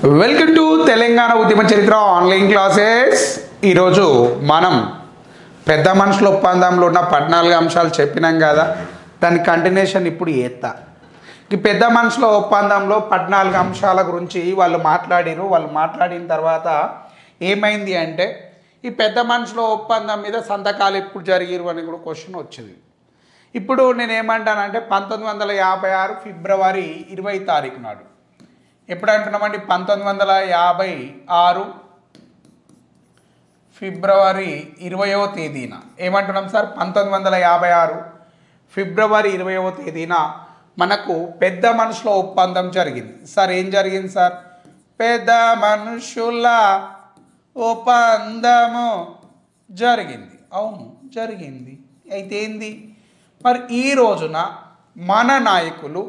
Welcome to Telangana ఉద్యమ చరిత్ర online classes. ఈరోజు మనం పెద్ద మనుషుల ఒప్పందంలో ఉన్న 14 అంశాలు చెప్పినాం కదా, దాని కంటిన్యూషన్ ఇప్పుడు చేస్తా. ఈ పెద్ద మనుషుల ఒప్పందంలో 14 అంశాల గురించి వాళ్ళు మాట్లాడిన తర్వాత ఏమైంది అంటే, ఈ పెద్ద మనుషుల ఒప్పందం మీద సంతకాలు ఎప్పుడు జరిగిరు అని కూడా క్వశ్చన్ వచ్చింది. ఇప్పుడు నేను ఏమంటానంటే 1956 ఫిబ్రవరి 20 తారీఖు నాడు, ఎప్పుడు అంటున్నామండి, 1956 ఫిబ్రవరి 20వ తేదీన ఏమంటున్నాం సార్? 1956 ఫిబ్రవరి 20వ తేదీన మనకు పెద్ద మనుషుల ఒప్పందం జరిగింది. సార్ ఏం జరిగింది సార్? పెద్ద మనుషుల ఒప్పందము జరిగింది. అవును, జరిగింది. అయితే ఏంది మరి? ఈ రోజున మన నాయకులు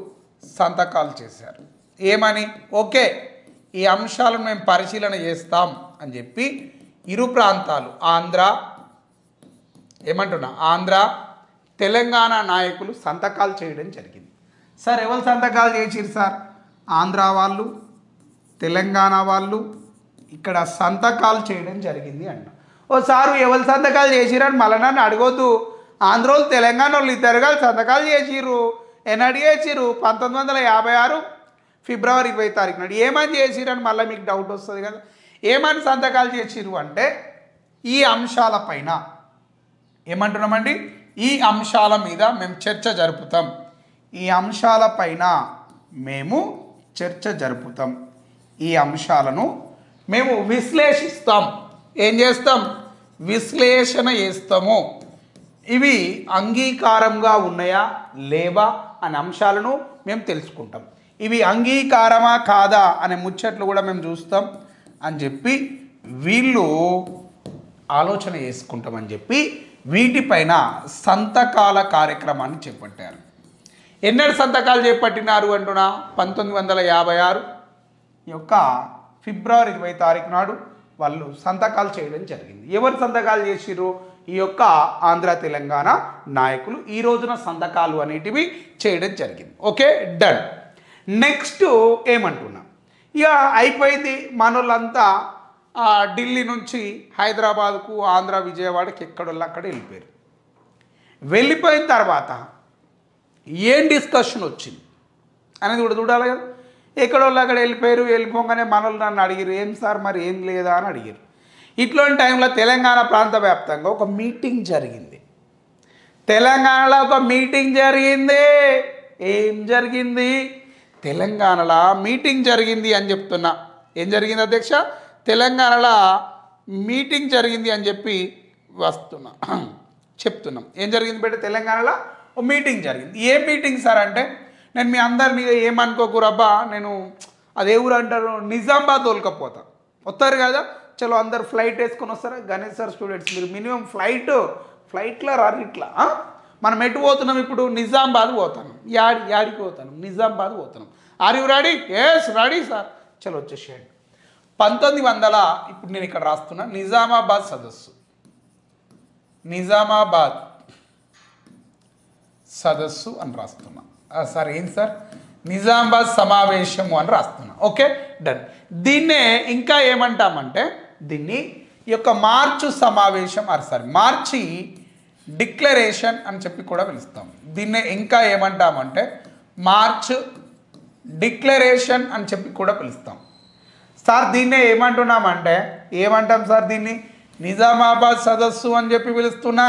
సంతకాలు చేశారు. ఏమని? ఓకే, ఈ అంశాలను మేము పరిశీలన చేస్తాం అని చెప్పి ఇరు ప్రాంతాలు ఆంధ్ర తెలంగాణ నాయకులు సంతకాలు చేయడం జరిగింది. సార్ ఎవరు సంతకాలు చేసిరు సార్? ఆంధ్ర వాళ్ళు, తెలంగాణ వాళ్ళు ఇక్కడ సంతకాలు చేయడం జరిగింది అన్న. ఓ సారు ఎవరు సంతకాలు చేసిరని మళ్ళీ నన్ను అడగొద్దు. ఆంధ్ర వాళ్ళు తెలంగాణ వాళ్ళు ఇద్దరుగా సంతకాలు చేసిర్రు. ఎన్నడు చేసిర్రు? 1956 ఫిబ్రవరి 20 తారీఖు నాడు. ఏమని చేసిరని మళ్ళీ మీకు డౌట్ వస్తుంది కదా. ఏమని సంతకాలు చేసిర్రు అంటే, ఈ అంశాలపైన ఏమంటున్నామండి, ఈ అంశాల మీద మేము చర్చ జరుపుతాం, ఈ అంశాలపైన మేము చర్చ జరుపుతాం, ఈ అంశాలను మేము విశ్లేషిస్తాం. ఏం చేస్తాం? విశ్లేషణ చేస్తాము. ఇవి అంగీకారంగా ఉన్నాయా లేవా అనే అంశాలను మేము తెలుసుకుంటాం. ఇవి అంగీకారమా కాదా అనే ముచ్చట్లు కూడా మేము చూస్తాం అని చెప్పి వీళ్ళు ఆలోచన చేసుకుంటామని చెప్పి వీటిపైన సంతకాల కార్యక్రమాన్ని చేపట్టారు. ఎన్నడు సంతకాలు చేపట్టినారు అంటున్నా? 1956 యొక్క ఫిబ్రవరి 20 తారీఖు నాడు వాళ్ళు సంతకాలు చేయడం జరిగింది. ఎవరు సంతకాలు చేసిర్రు? ఈ యొక్క ఆంధ్ర తెలంగాణ నాయకులు ఈ రోజున సంతకాలు అనేటివి చేయడం జరిగింది. Okay, done. నెక్స్ట్ ఏమంటున్నా, ఇక అయిపోయింది. మనోళ్ళంతా ఢిల్లీ నుంచి హైదరాబాద్కు, ఆంధ్ర విజయవాడకి ఎక్కడోళ్ళు అక్కడ వెళ్ళిపోయారు. వెళ్ళిపోయిన తర్వాత ఏం డిస్కషన్ వచ్చింది అనేది కూడా చూడాలి కదా. ఎక్కడోళ్ళు అక్కడ వెళ్ళిపోయారు. వెళ్ళిపోగానే మనోళ్ళు నన్ను అడిగారు, ఏం సార్ మరి ఏం లేదా అని అడిగారు. ఇట్లాంటి టైంలో తెలంగాణ ప్రాంత వ్యాప్తంగా ఒక మీటింగ్ జరిగింది. తెలంగాణలో ఒక మీటింగ్ జరిగింది. ఏం జరిగింది? తెలంగాణలో మీటింగ్ జరిగింది అని చెప్తున్నా. ఏం జరిగింది అధ్యక్ష? తెలంగాణలో మీటింగ్ జరిగింది అని చెప్పి చెప్తున్నాం. ఏం జరిగింది బిడ్డ? తెలంగాణలో ఒక మీటింగ్ జరిగింది. ఏ మీటింగ్ సార్ అంటే, నేను మీ అందరినీ ఏమనుకోకూరబ్బా, నేను అదే ఊరు అంటారు, నిజామాబాద్ తోలుకపోతా. వస్తారు కదా, చలో అందరు ఫ్లైట్ వేసుకొని వస్తారా? గణేష్ సార్ స్టూడెంట్స్ మీరు మినిమం ఫ్లైట్లో రారు. ఇట్లా మనం ఎటు పోతున్నాం ఇప్పుడు? నిజామాబాద్ పోతాను. యాడికి పోతాను? నిజామాబాద్ పోతున్నాం. Are you ready? Yes ready sir. చలో వచ్చేసేయండి. 1900 ఇప్పుడు నేను ఇక్కడ రాస్తున్నా, నిజామాబాద్ సదస్సు అని రాస్తున్నా. సార్ ఏంటి సార్? నిజామాబాద్ సమావేశము అని రాస్తున్నా. Okay, done. దీన్నే ఇంకా ఏమంటామంటే, దీన్ని ఈ యొక్క మార్చు సమావేశం మార్చి డిక్లరేషన్ అని చెప్పి కూడా పిలుస్తాం. దీన్నే ఇంకా ఏమంటామంటే మార్చ్ డిక్లరేషన్ అని చెప్పి కూడా పిలుస్తాం. సార్ దీన్నే ఏమంటున్నామంటే, ఏమంటాం సార్? దీన్ని నిజామాబాద్ సదస్సు అని చెప్పి పిలుస్తున్నా.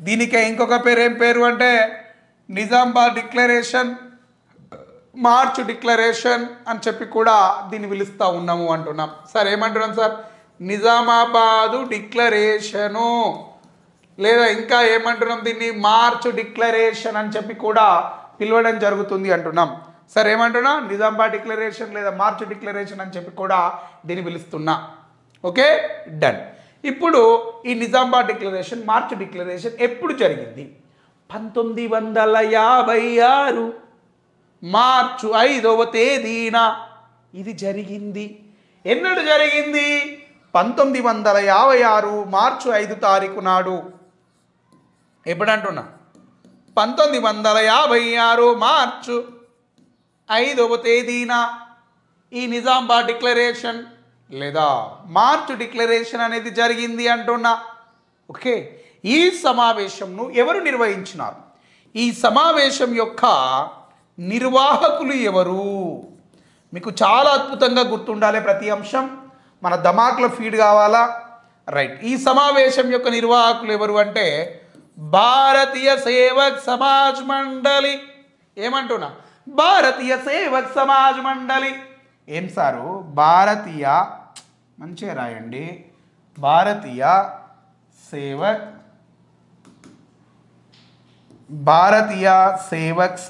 దీనికి ఇంకొక పేరు ఏం పేరు అంటే నిజామాబాద్ డిక్లరేషన్, మార్చ్ డిక్లరేషన్ అని చెప్పి కూడా దీన్ని పిలుస్తూ ఉన్నాము అంటున్నాం. సార్ ఏమంటున్నాం సార్? నిజామాబాదు డిక్లరేషను, లేదా ఇంకా ఏమంటున్నాం? దీన్ని మార్చ్ డిక్లరేషన్ అని చెప్పి కూడా పిలవడం జరుగుతుంది అంటున్నాం. సార్ ఏమంటున్నా? నిజామాబాద్ డిక్లరేషన్ లేదా మార్చ్ డిక్లరేషన్ అని చెప్పి కూడా దీన్ని పిలుస్తున్నా. Okay, done. ఇప్పుడు ఈ నిజామాబాద్ డిక్లరేషన్, మార్చ్ డిక్లరేషన్ ఎప్పుడు జరిగింది? 1956 మార్చు 5వ తేదీన ఇది జరిగింది. ఎన్నడు జరిగింది? 1956 మార్చు 5 తారీఖు నాడు. ఎప్పుడంటున్నా? 1956 మార్చు 5వ తేదీన ఈ నిజామాబాద్ డిక్లరేషన్ లేదా మార్చ్ డిక్లరేషన్ అనేది జరిగింది అంటున్నా. ఓకే, ఈ సమావేశంను ఎవరు నిర్వహించినారు? ఈ సమావేశం యొక్క నిర్వాహకులు ఎవరు? మీకు చాలా అద్భుతంగా గుర్తుండాలి ప్రతి అంశం. మన ధమాక్లో ఫీడ్ కావాలా? రైట్. ఈ సమావేశం యొక్క నిర్వాహకులు ఎవరు అంటే భారతీయ సేవక్ సమాజ్ మండలి. ఏమంటున్నా? భారతీయ సేవక్ సమాజ్ మండలి. ఏం సారు? భారతీయ, మంచిగా రాయండి, భారతీయ సేవక్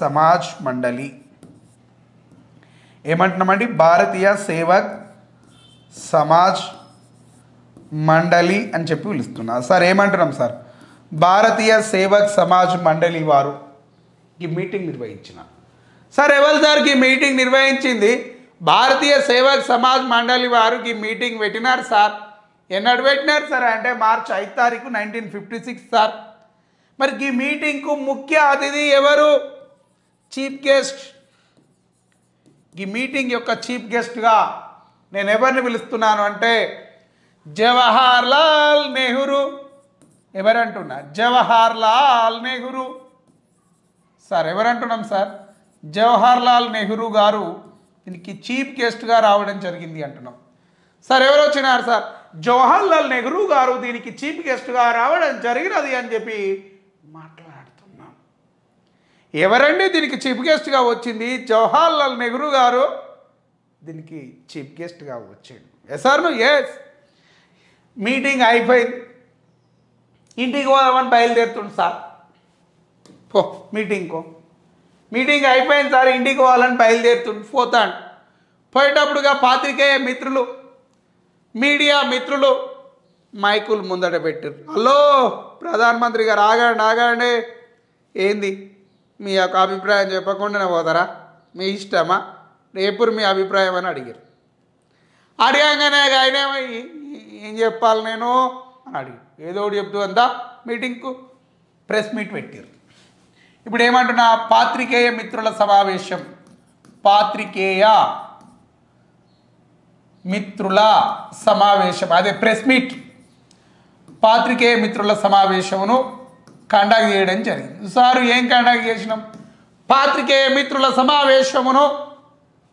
సమాజ్ మండలి. ఏమంటున్నామండి? భారతీయ సేవక్ సమాజ్ మండలి అని చెప్పి పిలుస్తున్నా. సార్ ఏమంటున్నాం సార్? భారతీయ సేవక్ సమాజ్ మండలి వారు ఈ మీటింగ్ నిర్వహించినారు. సార్ ఎవరు సార్ ఈ మీటింగ్ నిర్వహించింది? భారతీయ సేవక్ సమాజ్ మండలి వారు ఈ మీటింగ్ పెట్టినారు సార్. ఎన్నడు పెట్టినారు సార్ అంటే మార్చి 5 తారీఖు 1956 సార్. మరి ఈ మీటింగ్కు ముఖ్య అతిథి ఎవరు? Chief guest. ఈ మీటింగ్ యొక్క చీఫ్ గెస్ట్గా నేను ఎవరిని పిలుస్తున్నాను అంటే జవహర్ లాల్ నెహ్రూ. ఎవరంటున్నా? జవహర్ లాల్ నెహ్రూ. సార్ ఎవరంటున్నాం సార్? జవహర్ లాల్ నెహ్రూ గారు దీనికి చీఫ్ గెస్ట్గా రావడం జరిగింది అంటున్నాం. సార్ ఎవరు వచ్చినారు సార్? జవహర్ లాల్ నెహ్రూ గారు దీనికి చీఫ్ గెస్ట్గా రావడం జరిగినది అని చెప్పి మాట్లాడుతున్నాం. ఎవరండి దీనికి చీఫ్ గెస్ట్గా వచ్చింది? జవహర్ లాల్ నెహ్రూ గారు దీనికి చీఫ్ గెస్ట్గా వచ్చాడు. Yes sir? ఎస్. మీటింగ్ అయిపోయింది, ఇంటికి పోదామని బయలుదేరుతుంది సార్. పో మీటింగ్ అయిపోయింది సార్, ఇంటికి పోవాలని బయలుదేరుతుండు. పోతాడు. పోయేటప్పుడుగా పాత్రికేయ మిత్రులు, మీడియా మిత్రులు మైకులు ముందట పెట్టారు. హలో ప్రధానమంత్రి గారు, ఆగండి. ఏంది మీ యొక్క అభిప్రాయం చెప్పకుండానే పోతారా? మీ ఇష్టమా? రేపు మీ అభిప్రాయం అని అడిగారు. అడగంగానే ఆయన ఏం చెప్పాలి నేను అని అడిగి ఏదో ఒకటి చెప్తూ అంతా మీటింగ్కు ప్రెస్ మీట్ పెట్టారు. ఇప్పుడు ఏమంటున్నా? పాత్రికేయ మిత్రుల సమావేశం, పాత్రికేయ మిత్రుల సమావేశం, అదే ప్రెస్ మీట్, పాత్రికేయ మిత్రుల సమావేశమును కండక్ట్ చేయడం జరిగింది. సార్ ఏం కండక్ట్ చేసినాం? పాత్రికేయ మిత్రుల సమావేశమును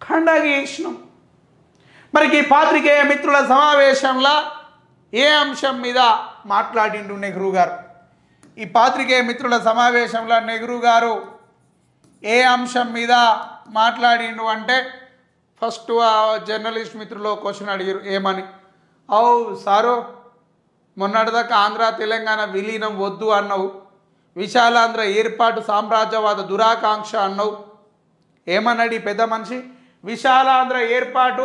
కండక్ట్ చేసినాం. మరి ఈ పాత్రికేయ మిత్రుల సమావేశంలో ఏ అంశం మీద మాట్లాడిండు నెహ్రూ గారు? ఈ పాత్రికేయ మిత్రుల సమావేశంలో నెహ్రూ గారు ఏ అంశం మీద మాట్లాడిండు అంటే ఫస్ట్ ఆ జర్నలిస్ట్ మిత్రులు క్వశ్చన్ అడిగారు. ఏమని? సారు మొన్నటిదాకా ఆంధ్ర తెలంగాణ విలీనం వద్దు అన్నావు, విశాలాంధ్ర ఏర్పాటు సామ్రాజ్యవాద దురాకాంక్ష అన్నావు. ఏమన్నాడు ఈ పెద్ద మనిషి? విశాలాంధ్ర ఏర్పాటు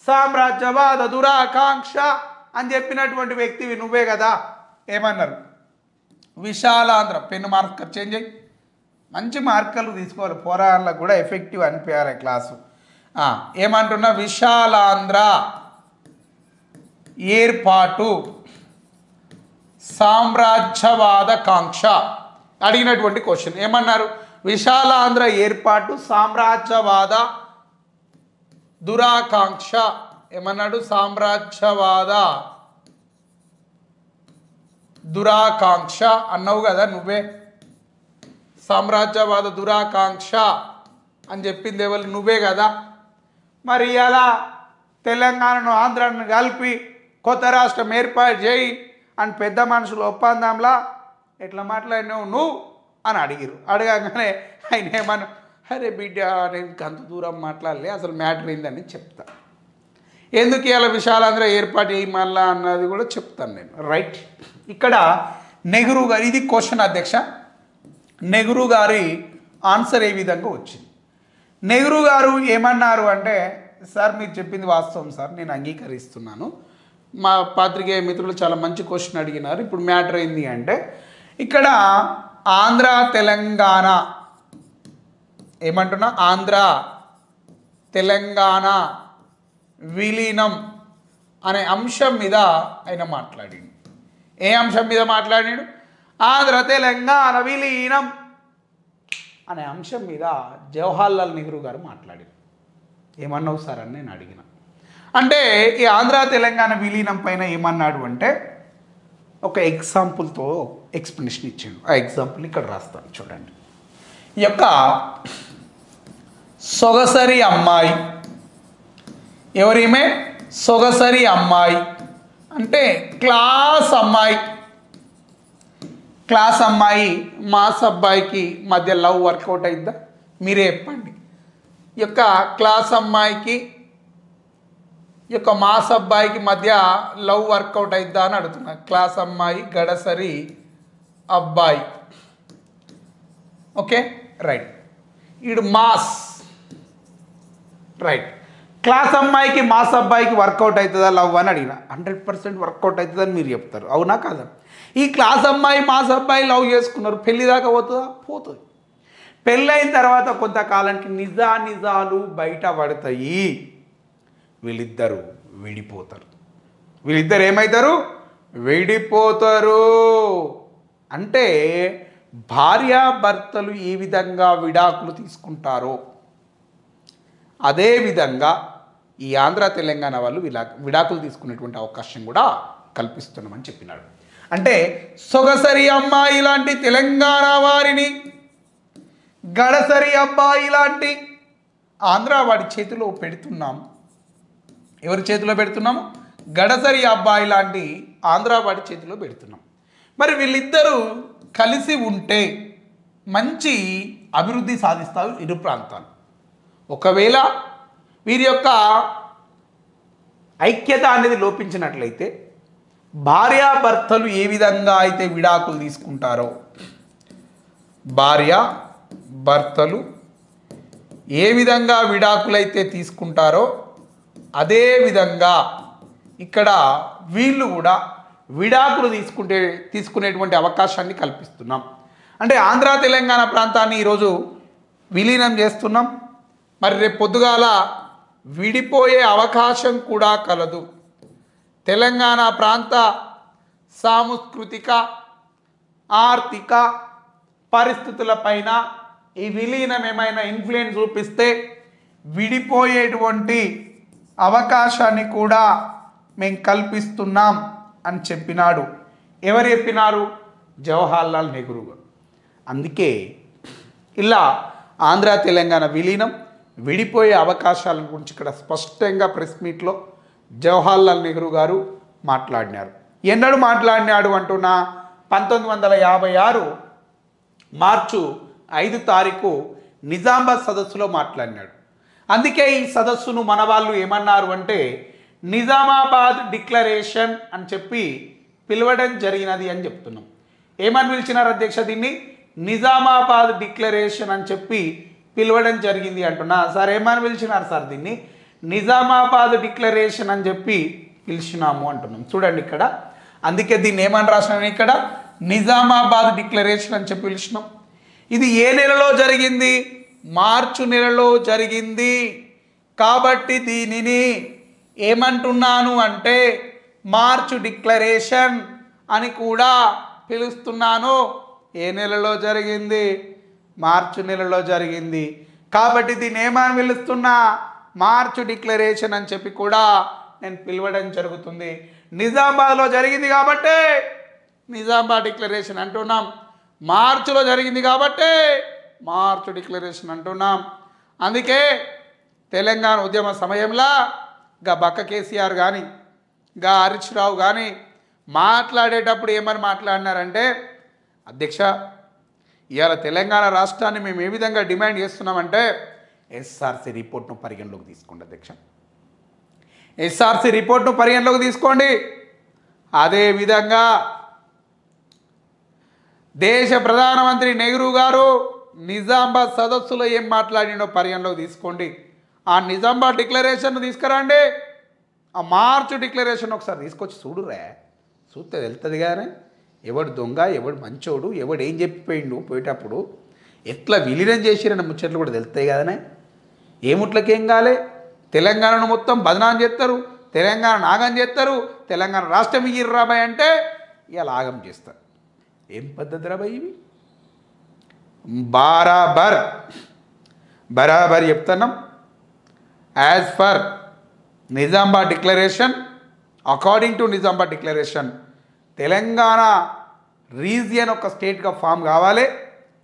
సామ్రాజ్యవాద దురాకాంక్ష అని చెప్పినటువంటి వ్యక్తివి నువ్వే కదా. ఏమన్నారు? విశాలాంధ్ర. పెన్ను మార్కర్ చేంజ్ అయ్యి మంచి మార్కర్లు తీసుకోవాలి, పోరాళ్ళకు కూడా ఎఫెక్టివ్ అనిపించాలి క్లాసు. ఏమంటున్నా? విశాలాంధ్ర ఏర్పాటు సామ్రాజ్యవాద కాంక్ష అడిగినటువంటి క్వశ్చన్. ఏమన్నారు? విశాలాంధ్ర ఏర్పాటు సామ్రాజ్యవాద దురాకాంక్ష. ఏమన్నాడు? సామ్రాజ్యవాద దురాకాంక్ష అన్నావు కదా నువ్వే. సామ్రాజ్యవాద దురాకాంక్ష అని చెప్పింది ఎవరు? నువ్వే కదా. మరి ఇలా తెలంగాణను ఆంధ్రాను కలిపి కొత్త రాష్ట్రం ఏర్పాటు చేయి అని పెద్ద మనుషులు ఒప్పందంలా ఎట్లా మాట్లాడినావు నువ్వు అని అడిగిరు. అడగగానే ఆయన ఏమన్నా, అరే బిడ్డ నేను అంత దూరం మాట్లాడలే, అసలు మ్యాటర్ ఏందని చెప్తా. ఎందుకు ఇలా విశాలాంధ్ర ఏర్పాటు చేయమల్లా అన్నది కూడా చెప్తాను నేను. రైట్. ఇక్కడ నెహ్రూ గారు, ఇది క్వశ్చన్ అధ్యక్ష, నెహ్రూ గారి ఆన్సర్ ఏ విధంగా వచ్చింది? నెహ్రూ గారు ఏమన్నారు అంటే, సార్ మీరు చెప్పింది వాస్తవం సార్, నేను అంగీకరిస్తున్నాను. మా పాత్రికేయ మిత్రులు చాలా మంచి క్వశ్చన్ అడిగినారు. ఇప్పుడు మ్యాటర్ ఏంది అంటే, ఇక్కడ ఆంధ్ర తెలంగాణ ఏమంటున్నా? ఆంధ్ర తెలంగాణ విలీనం అనే అంశం మీద ఆయన మాట్లాడిండు. ఏ అంశం మీద మాట్లాడాడు? ఆంధ్ర తెలంగాణ విలీనం అనే అంశం మీద జవహర్ లాల్ నెహ్రూ గారు మాట్లాడారు. ఏమన్నావు సార్ అని నేను అడిగిన. అంటే ఈ ఆంధ్ర తెలంగాణ విలీనం పైన ఏమన్నాడు అంటే ఒక ఎగ్జాంపుల్తో ఎక్స్ప్లెనేషన్ ఇచ్చాడు. ఆ ఎగ్జాంపుల్ ఇక్కడ రాస్తాను చూడండి. ఈ యొక్క సొగసరి అమ్మాయి, ఎవరిమే సొగసరి అమ్మాయి అంటే క్లాస్ అమ్మాయి, క్లాస్ అమ్మాయి మాస్ అబ్బాయికి మధ్య లవ్ వర్కౌట్ అయిద్దా? మీరే చెప్పండి. ఈ యొక్క క్లాస్ అమ్మాయికి ఈ యొక్క మాస్ అబ్బాయికి మధ్య లవ్ వర్కౌట్ అయిద్దా అని అడుగుతున్నా. క్లాస్ అమ్మాయి గడసరి అబ్బాయి, ఓకే రైట్. ఈడు మాస్, రైట్. క్లాస్ అమ్మాయికి మాస్ అబ్బాయికి వర్కౌట్ అవుతుందా లవ్ అని అడిగిన. 100% వర్కౌట్ అవుతుందని మీరు చెప్తారు, అవునా కాదా? ఈ క్లాస్ అమ్మాయి మాస్ అబ్బాయి లవ్ చేసుకున్నారు, పెళ్ళి దాకా పోతుందా? పోతుంది. పెళ్ళైన తర్వాత కొంతకాలానికి నిజాలు బయట పడతాయి, వీళ్ళిద్దరు విడిపోతారు. వీళ్ళిద్దరు ఏమవుతారు? విడిపోతారు. అంటే భార్యాభర్తలు ఏ విధంగా విడాకులు తీసుకుంటారో అదేవిధంగా ఈ ఆంధ్ర తెలంగాణ వాళ్ళు విడాకులు తీసుకునేటువంటి అవకాశం కూడా కల్పిస్తున్నామని చెప్పినాడు. అంటే సొగసరి అమ్మాయి లాంటి తెలంగాణ వారిని గడసరి అబ్బాయి లాంటి ఆంధ్ర వాడి చేతిలో పెడుతున్నాం. ఎవరి చేతిలో పెడుతున్నాము? గడసరి అబ్బాయి లాంటి ఆంధ్ర వాడి చేతిలో పెడుతున్నాం. మరి వీళ్ళిద్దరూ కలిసి ఉంటే మంచి అభివృద్ధి సాధిస్తారు ఇరు ప్రాంతాలు. ఒకవేళ వీరి యొక్క ఐక్యత అనేది లోపించినట్లయితే భార్యాభర్తలు ఏ విధంగా అయితే విడాకులు తీసుకుంటారో, భార్యాభర్తలు ఏ విధంగా విడాకులైతే తీసుకుంటారో అదే విధంగా ఇక్కడ వీళ్ళు కూడా విడాకులు తీసుకునేటువంటి అవకాశాన్ని కల్పిస్తున్నాం. అంటే ఆంధ్ర తెలంగాణ ప్రాంతాన్ని ఈరోజు విలీనం చేస్తున్నాం. మరి రేపు పొద్దుగాల విడిపోయే అవకాశం కూడా కలదు. తెలంగాణ ప్రాంత సాంస్కృతిక ఆర్థిక పరిస్థితులపైన ఈ విలీనం ఏమైనా ఇన్ఫ్లుయెన్స్ చూపిస్తే విడిపోయేటువంటి అవకాశాన్ని కూడా మేము కల్పిస్తున్నాం అని చెప్పినాడు. ఎవరు చెప్పినారు? జవహర్లాల్ నెహ్రూ గారు. అందుకే ఇలా ఆంధ్ర తెలంగాణ విలీనం విడిపోయే అవకాశాల గురించి ఇక్కడ స్పష్టంగా ప్రెస్ మీట్లో జవహర్లాల్ నెహ్రూ గారు మాట్లాడినారు. ఎన్నడూ మాట్లాడినాడు అంటున్నా 1956 మార్చి 5 నిజామాబాద్ సదస్సులో మాట్లాడినాడు. అందుకే ఈ సదస్సును మన వాళ్ళు ఏమన్నారు అంటే నిజామాబాద్ డిక్లరేషన్ అని చెప్పి పిలవడం జరిగినది అని చెప్తున్నాం. ఏమని పిలిచినారు అధ్యక్ష? దీన్ని నిజామాబాద్ డిక్లరేషన్ అని చెప్పి పిలవడం జరిగింది అంటున్నా. సార్ ఏమని పిలిచినారు సార్? దీన్ని నిజామాబాద్ డిక్లరేషన్ అని చెప్పి పిలిచినాము అంటున్నాం. చూడండి ఇక్కడ, అందుకే దీన్ని ఏమని రాసినాను ఇక్కడ? నిజామాబాద్ డిక్లరేషన్ అని చెప్పి పిలిచినాం. ఇది ఏ నెలలో జరిగింది? మార్చి నెలలో జరిగింది. కాబట్టి దీనిని ఏమంటున్నాను అంటే మార్చ్ డిక్లరేషన్ అని కూడా పిలుస్తున్నాను. ఏ నెలలో జరిగింది? మార్చి నెలలో జరిగింది. కాబట్టి దీన్ని ఏమని పిలుస్తున్నా? మార్చ్ డిక్లరేషన్ అని చెప్పి కూడా నేను పిలవడం జరుగుతుంది. నిజామాబాద్లో జరిగింది కాబట్టి నిజామాబాద్ డిక్లరేషన్ అంటున్నాం. మార్చిలో జరిగింది కాబట్టి మార్చ్ డిక్లరేషన్ అంటున్నాం. అందుకే తెలంగాణ ఉద్యమ సమయంలో గా బక్క కేసీఆర్ కానీ గా హరీష్ రావు కానీ మాట్లాడేటప్పుడు ఏమని మాట్లాడినారంటే, అధ్యక్ష ఇవాళ తెలంగాణ రాష్ట్రాన్ని మేము ఏ విధంగా డిమాండ్ చేస్తున్నామంటే ఎస్ఆర్సీ రిపోర్ట్ను పరిగణలోకి తీసుకోండి అధ్యక్ష, ఎస్ఆర్సీ రిపోర్ట్ను పరిగణలోకి తీసుకోండి. అదేవిధంగా దేశ ప్రధానమంత్రి నెహ్రూ గారు నిజామాబాద్ సదస్సులో ఏం మాట్లాడినో పరిగణలోకి తీసుకోండి. ఆ నిజామాబాద్ డిక్లరేషన్ తీసుకురండి. ఆ మార్చ్ డిక్లరేషన్ ఒకసారి తీసుకొచ్చి చూడురా, చూస్తే వెళ్తుంది కానీ ఎవడు దొంగ ఎవడు మంచోడు ఎవడు ఏం చెప్పిపోయిండు పోయేటప్పుడు ఎట్లా విలీనం చేసిరన్న ముచ్చట్లు కూడా తెలుస్తాయి కదనే. ఏ ముట్లకేం కాలే, తెలంగాణను మొత్తం బదనాం చేస్తారు, తెలంగాణ నాగం చేస్తారు, తెలంగాణ రాష్ట్రం ఇయ్యిర్రు రాబాయ్ అంటే ఇలా ఆగం చేస్తారు. ఏం పద్ధతి రాబాయ్ ఇవి? బరాబర్ చెప్తున్నాం. As for Nizamabad declaration, according to Nizamabad declaration Telangana region ఒక స్టేట్గా ఫామ్ కావాలి,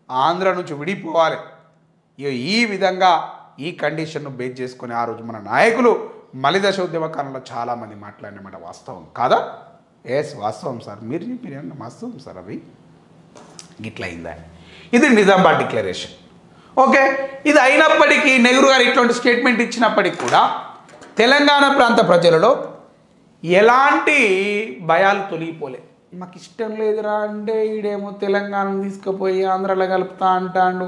ఆంధ్ర నుంచి విడిపోవాలి. ఈ విధంగా ఈ కండిషన్ను బేస్ చేసుకుని ఆ రోజు మన నాయకులు మలిదశ ఉద్యమ కాలంలో చాలామంది మాట్లాడినమాట. వాస్తవం కాదా? ఎస్ వాస్తవం సార్, మీరు చెప్పిన వాస్తవం సార్. అవి గిట్లా అయిందా? ఇది నిజామాబాద్ డిక్లరేషన్. ఓకే, ఇది అయినప్పటికీ నెహ్రూ గారు ఇటువంటి స్టేట్మెంట్ ఇచ్చినప్పటికీ కూడా తెలంగాణ ప్రాంత ప్రజలలో ఎలాంటి భయాలు తొలగిపోలే. మాకు ఇష్టం లేదురా అంటే ఈడేమో తెలంగాణను తీసుకుపోయి ఆంధ్రాలో కలుపుతా అంటాడు,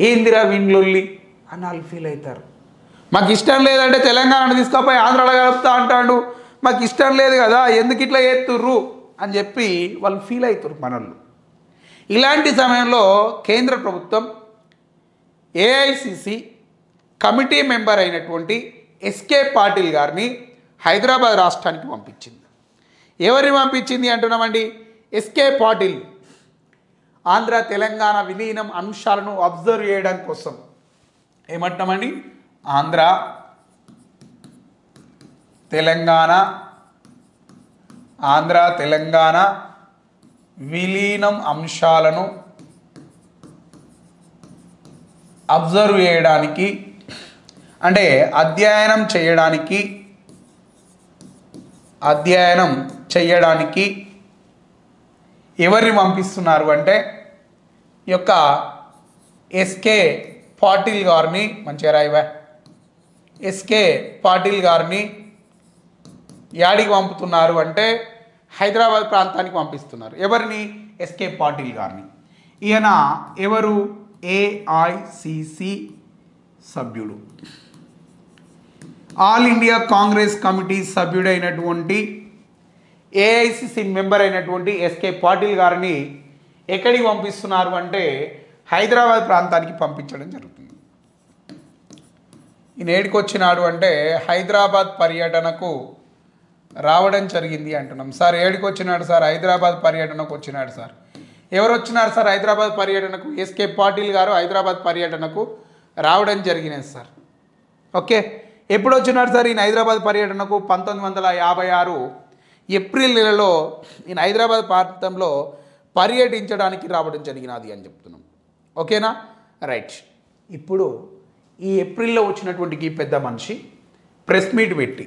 ఏందిరా విన్లొల్లి అని వాళ్ళు ఫీల్ అవుతారు. మాకు ఇష్టం లేదంటే తెలంగాణను తీసుకుపోయి ఆంధ్రాలో కలుపుతా అంటాడు, మాకు ఇష్టం లేదు కదా ఎందుకు ఇట్లా చేస్తుర్రు అని చెప్పి వాళ్ళు ఫీల్ అవుతారు మనల్ని. ఇలాంటి సమయంలో కేంద్ర ప్రభుత్వం ఏఐసిసి కమిటీ మెంబర్ అయినటువంటి ఎస్కే పాటిల్ గారిని హైదరాబాద్ రాష్ట్రానికి పంపించింది. ఎవరిని పంపించింది అంటున్నామండి? ఎస్కే పాటిల్ ఆంధ్ర తెలంగాణ విలీనం అంశాలను అబ్జర్వ్ చేయడం కోసం. ఏమంటున్నామండి? ఆంధ్ర తెలంగాణ విలీనం అంశాలను అబ్జర్వ్ చేయడానికి, అంటే అధ్యయనం చేయడానికి ఎవరిని పంపిస్తున్నారు అంటే ఈ యొక్క ఎస్కే పాటిల్ గారిని, మంచిగా రాయివా, ఎస్కే పాటిల్ గారిని యాడికి పంపుతున్నారు అంటే హైదరాబాద్ ప్రాంతానికి పంపిస్తున్నారు. ఎవరిని? ఎస్కే పాటిల్ గారిని. ఈయన ఎవరు? ఏఐసిసి సభ్యుడు, ఆల్ ఇండియా కాంగ్రెస్ కమిటీ సభ్యుడైనటువంటి ఏఐసిసి మెంబర్ అయినటువంటి ఎస్కే పాటిల్ గారిని ఎక్కడికి పంపిస్తున్నారు అంటే హైదరాబాద్ ప్రాంతానికి పంపించడం జరుగుతుంది. ఈయన ఏడికి వచ్చినాడు అంటే హైదరాబాద్ పర్యటనకు రావడం జరిగింది అంటున్నాం. సార్ ఏడికి వచ్చినాడు సార్? హైదరాబాద్ పర్యటనకు వచ్చినాడు సార్. ఎవరు వచ్చినారు సార్ హైదరాబాద్ పర్యటనకు? ఎస్కే పాటిల్ గారు హైదరాబాద్ పర్యటనకు రావడం జరిగినది సార్. ఓకే, ఎప్పుడు వచ్చినాడు సార్ ఈయన హైదరాబాద్ పర్యటనకు? 1956 ఏప్రిల్ నెలలో ఈయన హైదరాబాద్ ప్రాంతంలో పర్యటించడానికి రావడం జరిగినది అని చెప్తున్నాం. ఓకేనా? రైట్. ఇప్పుడు ఈ ఏప్రిల్లో వచ్చినటువంటి ఈ పెద్ద మనిషి ప్రెస్ మీట్ పెట్టి,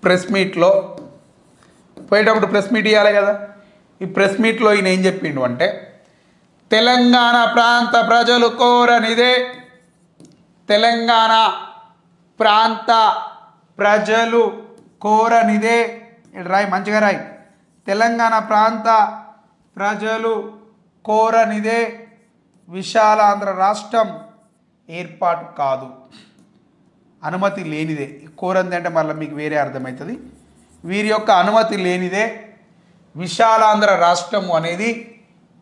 ప్రెస్ మీట్లో పోయేటప్పుడు ప్రెస్ మీట్ ఇవ్వాలి కదా. ఈ ప్రెస్ మీట్లో ఈయన ఏం చెప్పిండు అంటే తెలంగాణ ప్రాంత ప్రజలు కోరనిదే, తెలంగాణ ప్రాంత ప్రజలు కోరనిదే, రాయి మంచిగా రాయి, తెలంగాణ ప్రాంత ప్రజలు కోరనిదే విశాలాంధ్ర రాష్ట్రం ఏర్పాటు కాదు, అనుమతి లేనిదే. కోరంది అంటే మళ్ళీ మీకు వేరే అర్థమవుతుంది. వీరి యొక్క అనుమతి లేనిదే విశాలాంధ్ర రాష్ట్రము అనేది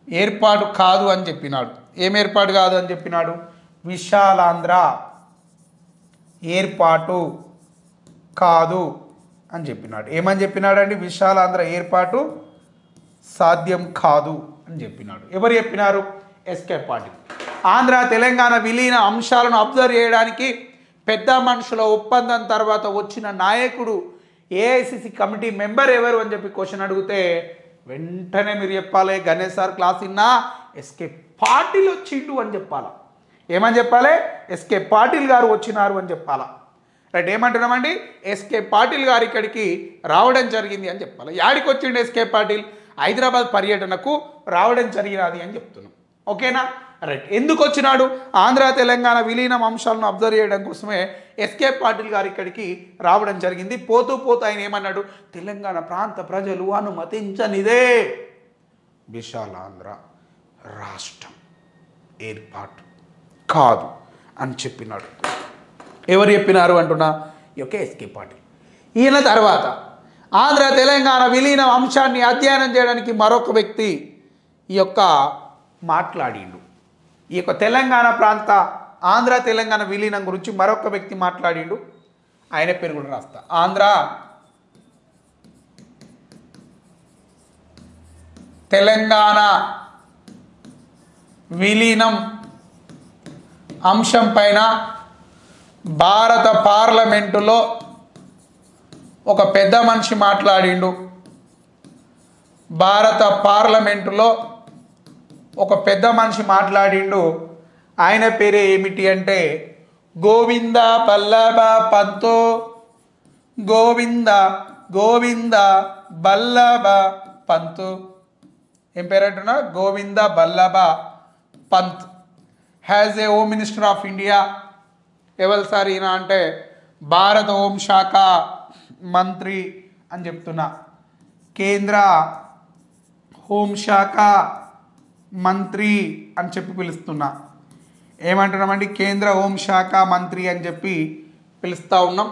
ఏర్పాటు కాదు అని చెప్పినాడు. ఏం ఏర్పాటు కాదు అని చెప్పినాడు? విశాలాంధ్ర ఏర్పాటు కాదు అని చెప్పినాడు. ఏమని చెప్పినాడండి? విశాలాంధ్ర ఏర్పాటు సాధ్యం కాదు అని చెప్పినాడు. ఎవరు చెప్పినారు? ఎస్కే పాటిల్. ఆంధ్ర తెలంగాణ విలీన అంశాలను అబ్జర్వ్ చేయడానికి పెద్ద మనుషుల ఒప్పందం తర్వాత వచ్చిన నాయకుడు ఏఐసిసి కమిటీ మెంబర్ ఎవరు అని చెప్పి క్వశ్చన్ అడిగితే వెంటనే మీరు చెప్పాలి, గణేష్ సార్ క్లాస్ ఇన్నా ఎస్కే పాటిల్ వచ్చిండు అని చెప్పాలా. ఏమని చెప్పాలి? ఎస్కే పాటిల్ గారు వచ్చినారు అని చెప్పాలా. రైట్, ఏమంటున్నామండి? ఎస్కే పాటిల్ గారు ఇక్కడికి రావడం జరిగింది అని చెప్పాలి. యాడికి వచ్చిండు ఎస్కే పాటిల్? హైదరాబాద్ పర్యటనకు రావడం జరిగినది అని చెప్తున్నాం. ఓకేనా? రైట్. ఎందుకు వచ్చినాడు? ఆంధ్ర తెలంగాణ విలీనం అంశాలను అబ్జర్వ్ చేయడం కోసమే ఎస్కే పాటిల్ గారు ఇక్కడికి రావడం జరిగింది. పోతూ పోతూ ఆయన ఏమన్నాడు? తెలంగాణ ప్రాంత ప్రజలు అనుమతించనిదే విశాలాంధ్ర రాష్ట్రం ఏర్పాటు కాదు అని చెప్పినాడు. ఎవరు చెప్పినారు అంటున్నా? ఈ యొక్క ఎస్కే పాటిల్. ఈయన తర్వాత ఆంధ్ర తెలంగాణ విలీనం అంశాన్ని అధ్యయనం చేయడానికి మరొక వ్యక్తి ఈ యొక్క మాట్లాడిండు. ఈ యొక్క తెలంగాణ ప్రాంత ఆంధ్ర తెలంగాణ విలీనం గురించి మరొక వ్యక్తి మాట్లాడిండు. ఆయన పేరు కూడా రాస్తా. ఆంధ్ర తెలంగాణ విలీనం అంశం పైన భారత పార్లమెంటులో ఒక పెద్ద మనిషి మాట్లాడిండు. భారత పార్లమెంటులో ఒక పెద్ద మనిషి మాట్లాడిండు. ఆయన పేరే ఏమిటి అంటే గోవింద బల్లభ పంతు. గోవింద గోవింద బల్లభ పంతు. ఏం పేరంటున్నా? Govind Ballabh Pant has a home minister of India. ఎవరు సార్ ఈయన అంటే భారత హోంశాఖ మంత్రి అని చెప్తున్నా. కేంద్ర హోంశాఖ మంత్రి అని చెప్పి పిలుస్తున్నా. ఏమంటున్నామండి? కేంద్ర హోంశాఖ మంత్రి అని చెప్పి పిలుస్తూ ఉన్నాం.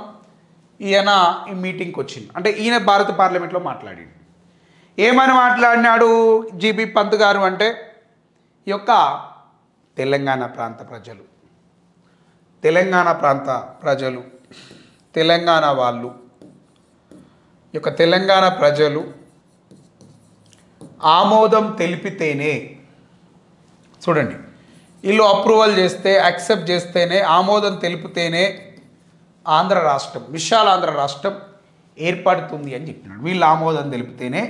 ఈయన ఈ మీటింగ్కి వచ్చింది. అంటే ఈయన భారత పార్లమెంట్లో మాట్లాడాడు. ఏమని మాట్లాడినాడు జీబీ పంత్ గారు అంటే ఈ యొక్క తెలంగాణ ప్రాంత ప్రజలు, తెలంగాణ వాళ్ళు, ఈ యొక్క తెలంగాణ ప్రజలు ఆమోదం తెలిపితేనే, చూడండి, వీళ్ళు అప్రూవల్ చేస్తే, యాక్సెప్ట్ చేస్తేనే, ఆమోదం తెలిపితేనే ఆంధ్ర రాష్ట్రం, విశాల ఆంధ్ర రాష్ట్రం ఏర్పడుతుంది అని చెప్పినాడు. వీళ్ళు ఆమోదం తెలిపితేనే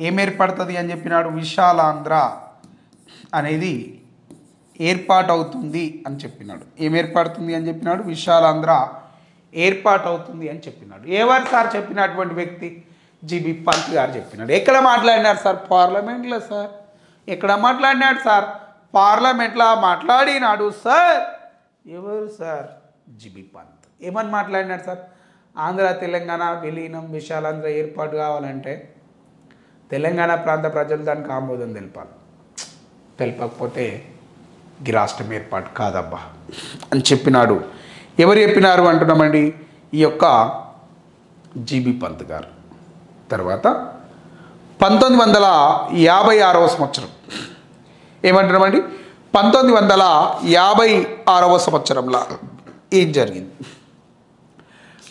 ఏం ఏర్పడుతుంది అని చెప్పినాడు? విశాలాంధ్ర అనేది ఏర్పాటు అవుతుంది అని చెప్పినాడు. ఏం ఏర్పడుతుంది అని చెప్పినాడు? విశాలాంధ్ర ఏర్పాటు అవుతుంది అని చెప్పినాడు. ఎవరు సార్ చెప్పినటువంటి వ్యక్తి? జీబీ పంత్ గారు చెప్పినాడు. ఎక్కడ మాట్లాడినారు సార్? పార్లమెంట్లో సార్. ఎక్కడ మాట్లాడినాడు సార్? పార్లమెంట్లో మాట్లాడినాడు సార్. ఎవరు సార్? జీబీ పంత్. ఏమని మాట్లాడినాడు సార్? ఆంధ్ర తెలంగాణ విలీనం, విశాలాంధ్ర ఏర్పాటు కావాలంటే తెలంగాణ ప్రాంత ప్రజలు దానికి ఆమోదం తెలిపాలి. తెలపకపోతే ఈ రాష్ట్రం ఏర్పాటు కాదబ్బా అని చెప్పినాడు. ఎవరు చెప్పినారు అంటున్నామండి? ఈ యొక్క జీబీ పంత్ గారు. తర్వాత 1956వ సంవత్సరం ఏమంటున్నామండి? 1956వ సంవత్సరంలో ఏం జరిగింది?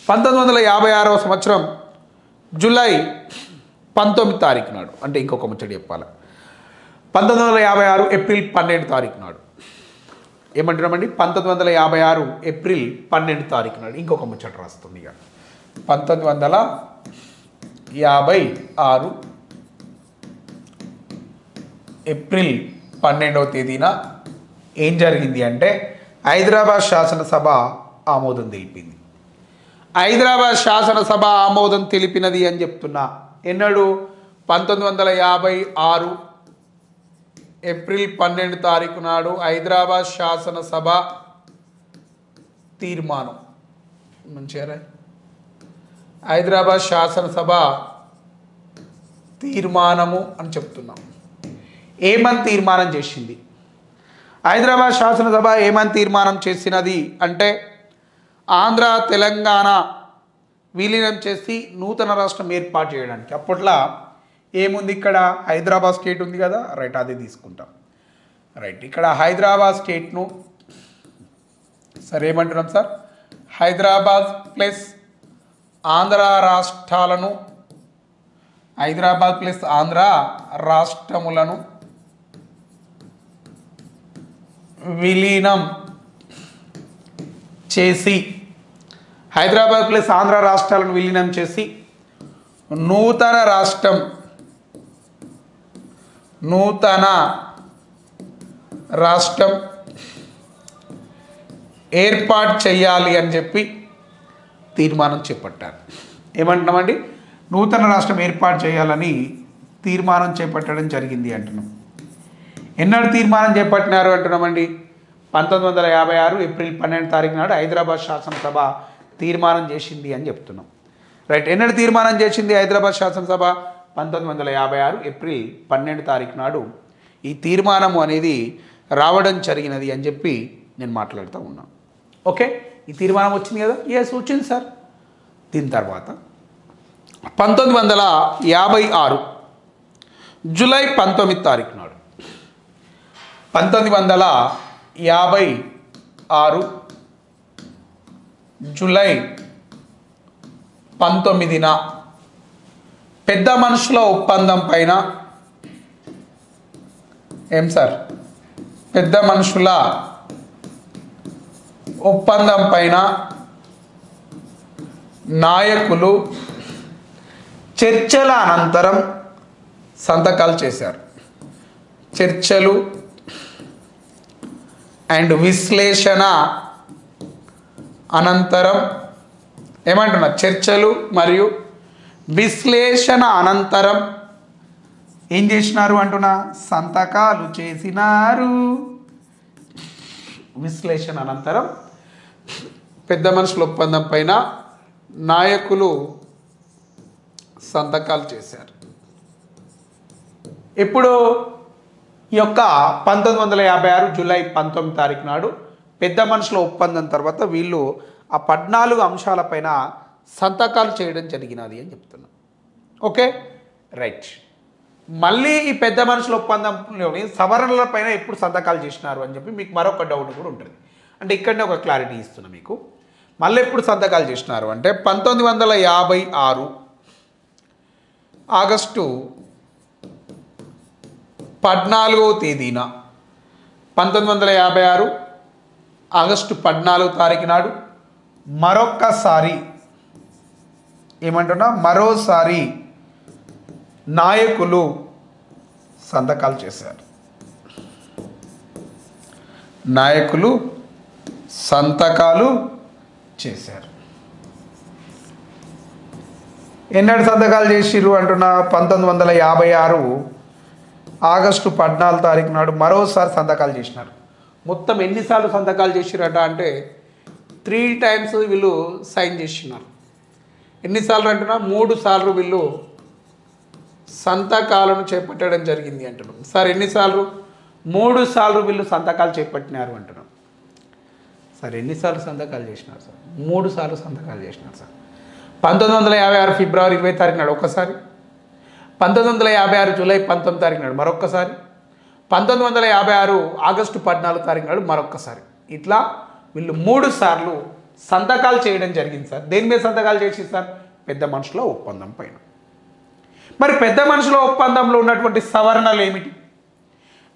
1956వ సంవత్సరం జూలై 19 తారీఖు నాడు, అంటే ఇంకొక ముచ్చట చెప్పాలి, 1956 ఏప్రిల్ 12 తారీఖు నాడు ఏమంటున్నామండి? 1956 ఏప్రిల్ 12 తారీఖు నాడు ఇంకొక ముచ్చట రాస్తుంది. ఇక 1956 ఏప్రిల్ 12వ తేదీన ఏం జరిగింది అంటే హైదరాబాద్ శాసనసభ ఆమోదం తెలిపింది. హైదరాబాద్ శాసనసభ ఆమోదం తెలిపినది అని చెప్తున్నా. ఎన్నడు? 1956 ఏప్రిల్ 12 తారీఖు నాడు హైదరాబాద్ శాసనసభ తీర్మానం, మంచిగా హైదరాబాద్ శాసనసభ తీర్మానము అని చెప్తున్నాం. ఏమని తీర్మానం చేసింది? హైదరాబాద్ శాసనసభ ఏమని తీర్మానం చేసినది అంటే ఆంధ్ర తెలంగాణ విలీనం చేసి నూతన రాష్ట్రం ఏర్పాటు చేయడానికి. అప్పట్లో ఏముంది? ఇక్కడ హైదరాబాద్ స్టేట్ ఉంది కదా, రైట్, అది తీసుకుంటాం. రైట్, ఇక్కడ హైదరాబాద్ స్టేట్ను సరే ఏమంటున్నాం సార్? హైదరాబాద్ ప్లస్ ఆంధ్ర రాష్ట్రాలను, హైదరాబాద్ ప్లస్ ఆంధ్ర రాష్ట్రములను విలీనం చేసి, హైదరాబాద్ ప్లస్ ఆంధ్ర రాష్ట్రాలను విలీనం చేసి నూతన రాష్ట్రం ఏర్పాటు చేయాలి అని చెప్పి తీర్మానం చేపట్టారు. ఏమంటున్నామండి? నూతన రాష్ట్రం ఏర్పాటు చేయాలని తీర్మానం చేపట్టడం జరిగింది అంటున్నాం. ఎన్నడు తీర్మానం చేపట్టినారు అంటున్నామండి? 1956 ఏప్రిల్ 12 తారీఖు నాడు హైదరాబాద్ శాసనసభ తీర్మానం చేసింది అని చెప్తున్నాం. రైట్, ఎన్నడు తీర్మానం చేసింది హైదరాబాద్ శాసనసభ? 1956 ఏప్రిల్ 12 తారీఖు నాడు ఈ తీర్మానము అనేది రావడం జరిగినది అని చెప్పి నేను మాట్లాడుతూ ఉన్నాను. ఓకే, ఈ తీర్మానం వచ్చింది కదా? ఎస్, వచ్చింది సార్. దీని తర్వాత 1956 జూలై 19 తారీఖు నాడు, 1956 జూలై 19న పెద్ద మనుషుల ఒప్పందం పైన, ఏం సార్? పెద్ద మనుషుల ఒప్పందం పైన నాయకులు చర్చల అనంతరం సంతకాలు చేశారు. చర్చలు అండ్ విశ్లేషణ అనంతరం ఏమంటున్నా, చర్చలు మరియు విశ్లేషణ అనంతరం ఏం చేసినారు అంటున్నా, సంతకాలు చేసినారు. విశ్లేషణ అనంతరం పెద్ద మనుషుల ఒప్పందం పైన నాయకులు సంతకాలు చేశారు. ఇప్పుడు ఈ యొక్క 1956 జూలై 19 తారీఖు నాడు పెద్ద మనుషుల ఒప్పందం తర్వాత వీళ్ళు ఆ 14 అంశాలపైన సంతకాలు చేయడం జరిగినది అని చెప్తున్నాం. Okay, right. మళ్ళీ ఈ పెద్ద మనుషుల ఒప్పందంలోని సవరణలపైన ఎప్పుడు సంతకాలు చేసినారు అని చెప్పి మీకు మరొక డౌట్ కూడా ఉంటుంది. అంటే ఇక్కడనే ఒక క్లారిటీ ఇస్తున్నా మీకు. మళ్ళీ ఎప్పుడు సంతకాలు చేసినారు అంటే 1956 ఆగస్టు 14వ తేదీన 1956 ఆగస్టు 14వ తారీఖు నాడు మరొక్కసారి ఏమంటున్నా, మరోసారి నాయకులు సంతకాలు చేశారు. నాయకులు సంతకాలు చేశారు. ఎన్నడు సంతకాలు చేసిర్రు అంటున్నా, 1956 ఆగస్టు 14 తారీఖు నాడు మరోసారి సంతకాలు చేసినారు. మొత్తం ఎన్నిసార్లు సంతకాలు చేసిరట అంటే 3 టైమ్స్ వీళ్ళు సైన్ చేసినారు. ఎన్నిసార్లు అంటున్నా, 3 సార్లు వీళ్ళు సంతకాలను చేపట్టడం జరిగింది అంటున్నాం. సార్ ఎన్నిసార్లు? 3 సార్లు వీళ్ళు సంతకాలు చేపట్టినారు అంటున్నాం. సార్ ఎన్నిసార్లు సంతకాలు చేసినారు సార్? 3 సార్లు సంతకాలు చేసినారు సార్. 1956 ఫిబ్రవరి 20 తారీఖు నాడు ఒకసారి, 1956 జూలై 19 తారీఖు నాడు మరొక్కసారి, 1956 ఆగస్టు 14 తారీఖు నాడు మరొక్కసారి. ఇట్లా వీళ్ళు 3 సార్లు సంతకాలు చేయడం జరిగింది సార్. దేని మీద సంతకాలు చేసి సార్? పెద్ద మనుషుల ఒప్పందం పైన. మరి పెద్ద మనుషుల ఒప్పందంలో ఉన్నటువంటి సవరణలు ఏమిటి?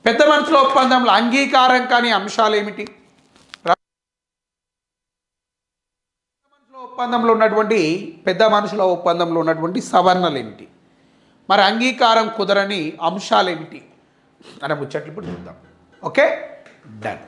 పెద్ద మనుషుల ఒప్పందంలో అంగీకారం కాని అంశాలు ఏమిటి? పెద్ద మనుషుల ఒప్పందంలో ఉన్నటువంటి సవరణలు ఏమిటి? మరి అంగీకారం కుదరని అంశాలు ఏమిటి అనే ముచ్చట్లు ఇప్పుడు చూద్దాం. Okay, done.